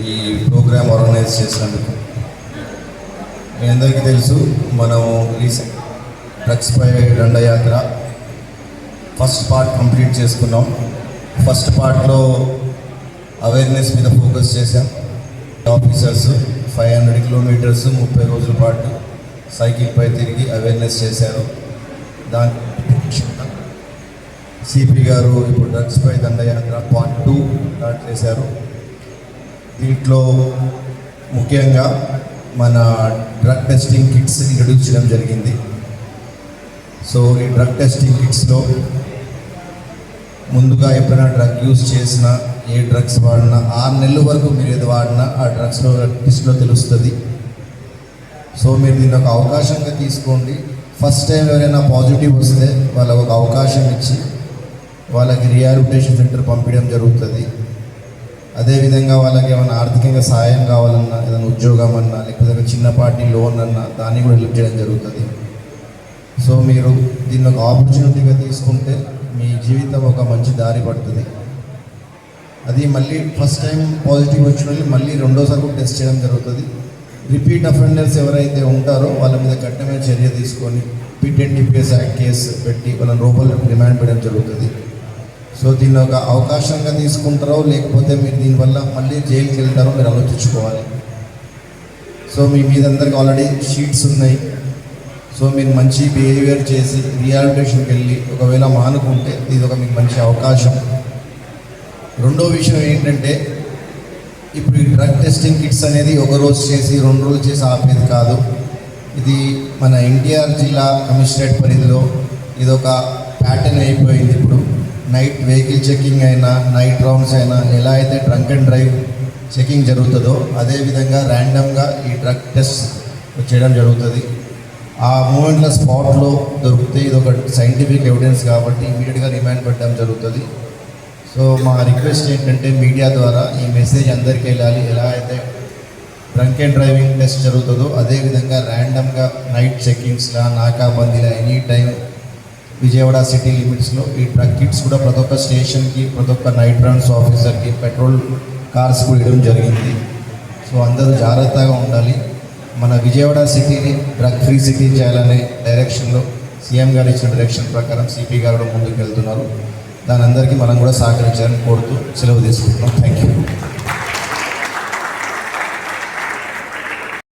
ఈ programme organise చేసినందుకు. మీ అందరికీ తెలుసు, మనం రీసెంట్ డ్రగ్స్పై దండయాత్ర ఫస్ట్ పార్ట్ కంప్లీట్ చేసుకున్నాం. ఫస్ట్ పార్ట్లో అవేర్నెస్ మీద ఫోకస్ చేశాం. ఆఫీసర్స్ 500 కిలోమీటర్స్ 30 రోజుల పాటు సైకిల్పై తిరిగి అవేర్నెస్ చేశారు. దాని సిపి గారు ఇప్పుడు డ్రగ్స్పై దండయాత్ర పార్ట్ 2 స్టార్ట్ చేశారు. దీంట్లో ముఖ్యంగా మన డ్రగ్ టెస్టింగ్ కిట్స్ ఇంట్రడ్యూస్ చేయడం జరిగింది. సో ఈ డ్రగ్ టెస్టింగ్ కిట్స్లో ముందుగా ఎప్పుడైనా డ్రగ్ యూజ్ చేసినా, ఏ డ్రగ్స్ వాడినా 6 నెలల వరకు మీరు ఏది వాడినా ఆ డ్రగ్స్లో టెస్ట్లో తెలుస్తుంది. సో మీరు దీన్ని ఒక అవకాశంగా తీసుకోండి. ఫస్ట్ టైం ఎవరైనా పాజిటివ్ వస్తే వాళ్ళకు ఒక అవకాశం ఇచ్చి వాళ్ళకి రిహాబిలిటేషన్ సెంటర్ పంపించడం జరుగుతుంది. అదేవిధంగా వాళ్ళకి ఏమైనా ఆర్థికంగా సహాయం కావాలన్నా, ఏదైనా ఉద్యోగం అన్నా, లేకపోతే చిన్నపాటి లోన్ అన్నా దాన్ని కూడా హెల్ప్ చేయడం జరుగుతుంది. సో మీరు దీన్ని ఒక ఆపర్చునిటీగా తీసుకుంటే మీ జీవితం ఒక మంచి దారి పడుతుంది. అది మళ్ళీ ఫస్ట్ టైం పాజిటివ్ వచ్చిన వాళ్ళు మళ్ళీ రెండోసారి కూడా టెస్ట్ చేయడం జరుగుతుంది. రిపీట్ అఫెండర్స్ ఎవరైతే ఉంటారో వాళ్ళ మీద కఠినమైన చర్య తీసుకొని PNDPS యాక్ట్ కేసు పెట్టి వాళ్ళని రూపాయలు రిమాండ్ పెట్టడం జరుగుతుంది. సో దీన్ని ఒక అవకాశంగా తీసుకుంటారో లేకపోతే మీరు దీనివల్ల మళ్ళీ జైలుకి వెళ్తారో మీరు ఆలోచించుకోవాలి. సో మీ అందరికీ ఆల్రెడీ షీట్స్ ఉన్నాయి. సో మీరు మంచి బిహేవియర్ చేసి రిహాబిలిటేషన్కి వెళ్ళి ఒకవేళ మానుకుంటే ఇది ఒక మీకు మంచి అవకాశం. రెండో విషయం ఏంటంటే, ఇప్పుడు ఈ డ్రగ్ టెస్టింగ్ కిట్స్ అనేది ఒక రోజు చేసి 2 రోజులు చేసి ఆపేది కాదు. ఇది మన ఎన్టీఆర్ జిల్లా కమిషనరేట్ పరిధిలో ఇది ఒక ప్యాటర్న్ అయిపోయింది. ఇప్పుడు నైట్ వెహికల్ చెకింగ్ అయినా, నైట్ రౌండ్స్ అయినా, ఎలా అయితే డ్రంక్ అండ్ డ్రైవ్ చెకింగ్ జరుగుతుందో అదేవిధంగా ర్యాండమ్గా ఈ డ్రగ్ టెస్ట్ చేయడం జరుగుతుంది. ఆ మూమెంట్లో స్పాట్లో దొరికితే ఇది ఒక సైంటిఫిక్ ఎవిడెన్స్ కాబట్టి ఇమీడియట్గా రిమాండ్ పెట్టడం జరుగుతుంది. సో మా రిక్వెస్ట్ ఏంటంటే మీడియా ద్వారా ఈ మెసేజ్ అందరికీ వెళ్ళాలి. ఎలా అయితే డ్రంక్ అండ్ డ్రైవింగ్ టెస్ట్ జరుగుతుందో అదేవిధంగా ర్యాండమ్గా నైట్ చెకింగ్స్లా, నాకాబందీలా ఎనీ టైం విజయవాడ సిటీ లిమిట్స్లో ఈ డ్రగ్ కిట్స్ కూడా ప్రతి ఒక్క స్టేషన్కి, ప్రతి ఒక్క నైట్ రౌండ్స్ ఆఫీసర్కి, పెట్రోల్ కార్స్ కూడా ఇవ్వడం జరిగింది. సో అందరూ జాగ్రత్తగా ఉండాలి. మన విజయవాడ సిటీని డ్రగ్ ఫ్రీ సిటీ చేయాలనే డైరెక్షన్లో సీఎం గారు ఇచ్చిన డైరెక్షన్ ప్రకారం సిపి గారు ముందుకు వెళ్తున్నారు. దాని అందరికీ మనం కూడా సహకరించాలని కోరుతూ సెలవు తీసుకుంటున్నాం. Thank you.